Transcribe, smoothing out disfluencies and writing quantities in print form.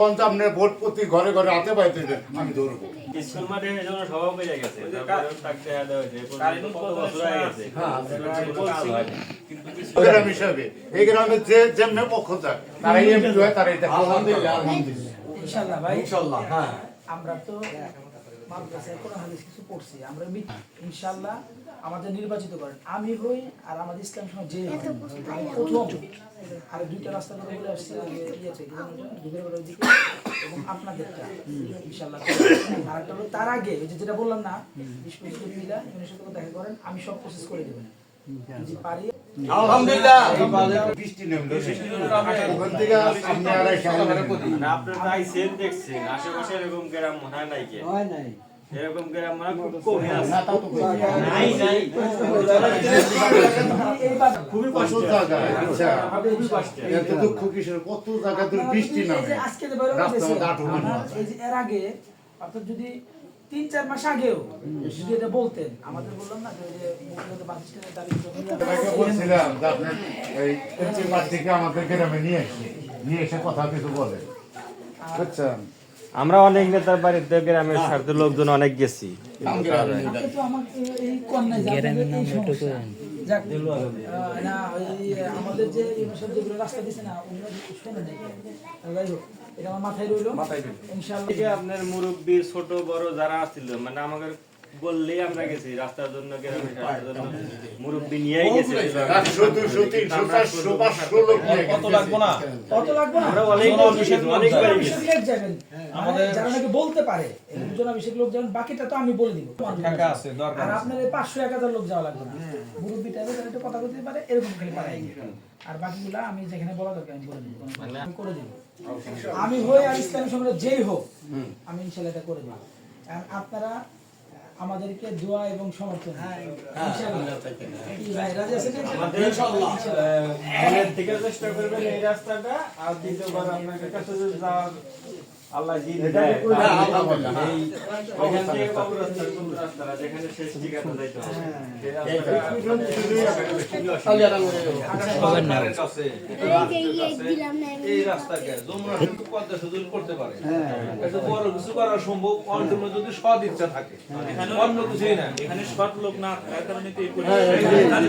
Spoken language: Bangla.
আপনি ভোট প্রতি ঘরে ঘরে হাতে পাইতে দেন, আমি ধরবো। স্কুল মাঠে এজন্য সভা হয়ে গেছে, তারপরে তাকে দেওয়া হয়েছে, কত বছর হয়ে গেছে গ্রাম হিসাবে এই গ্রামে যে যেমনি পক্ষ যায় তারাই এমপি হয়, তারাই দেখো। আলহামদুলিল্লাহ, ইনশাআল্লাহ ভাই, ইনশাআল্লাহ। হ্যাঁ, আমরা তো মাদ্রাসায় কোন হাদিস কিছু পড়ছি, আমরা ইনশাআল্লাহ আমাদের নির্বাচিত করেন, আমি হই আর আমাদের ইসলাম সমাজ যে হয়, আমি প্রথম আর দুইটা রাস্তা করে বলে আসছি দুপুরের দিকে এবং আপনাদেরটা ইনশাআল্লাহ। আর একটা হলো তার আগে ওই যে যেটা বললাম না, বিশ্ববিদ্যালয় ইউনির সাথে দেখা করেন, আমি সব প্রসেস করে দেবেন যদি পারি। আলহামদুলিল্লাহ। বৃষ্টি নেমলো, ওখান থেকে আপনি আর আপনার তাই সেন দেখছেন আশেপাশে এরকম গ্রাম মনে হয় নাই, এরকম গ্রাম মানে খুব কমই আছে, খুবই কষ্ট জায়গায়। আচ্ছা, এত দুঃখ কিসের? কত জায়গা ধরে বৃষ্টি নামে, আজকে যে বেরোনো রাস্তা গেছে, আটু আমার এই যে এর আগে অর্থাৎ যদি 3-4 মাস আগেও যদি এটা বলতেন, আমাদের বললাম না যে মুক্তিযুদ্ধ পাকিস্তানের দাবি বলছিলাম যে আপনি এই এমপি পার্টিকে আমাদের গ্রামে নিয়ে এসে কথা কিছু বলেন, বুঝছেন? আমরা অনেক নেতার বাড়িতে গ্রামের স্বার্থে লোকজন অনেক গেছি, আপনি তো আমার এই কন্যায় যাবেন এই সমস্যা যাক না, ওই আমাদের যে ইউনিভার্সিটি যেগুলো রাস্তা দিছে না ওগুলো শুনে নেই, যাই হোক এটা আমার মাথায় রইলো, ইনশাআল্লাহ। যে আপনার মুরব্বী ছোট বড় যারা আছিল মানে আমাদের বললেই আমরা গেছি রাস্তার জন্য, গ্রামের রাস্তার জন্য মুরব্বী নিয়েই গেছি। 100, 200, 300, 400, 500 লোক নিয়ে কত লাগবো না? কত লাগবে না? আমরা অনেকবার গেছি। অভিষেক যাবেন, আমাদের যারা নাকি বলতে পারে দুজন অভিষেক লোক যাবেন, বাকিটা তো আমি বলে দিব। টাকা আছে, দরকার আর আছে। আপনার 500-1000 লোক যাওয়া লাগবে না, মুরব্বী টাইপের যারা একটু কথা বলতে পারে এরকম খালি পারে, আর বাকিগুলা আমি যেখানে বলা দরকার আমি বলে দিব, আমি করে দিব। আমি হই আর ইসলামী সম্রাট যেই হোক আমি ইনশাআল্লাহ এটা করে দিব। আর আপনারা আমাদেরকে দোয়া এবং সমর্থন ইনশাআল্লাহ। কি ভাই রাজি আছেন? ইনশাআল্লাহ। মনের থেকে চেষ্টা করবেন এই রাস্তাটা, আর দ্বিতীয়বার আপনার কাছে যদি যাওয়ার আল্লাহ জিদ দেয়, এই ওখান থেকে কবরস্থান কোন রাস্তাটা যেখানে শেষ ঠিকানা যাইতে হবে এই রাস্তাকে যমুনা সেতু পদ্মা সেতু করতে পারে, এটা বড় কিছু করা সম্ভব অন্য যদি সৎ ইচ্ছা থাকে, অন্য কিছুই না। এখানে সৎ লোক না থাকার কারণে তো এই পরিস্থিতি।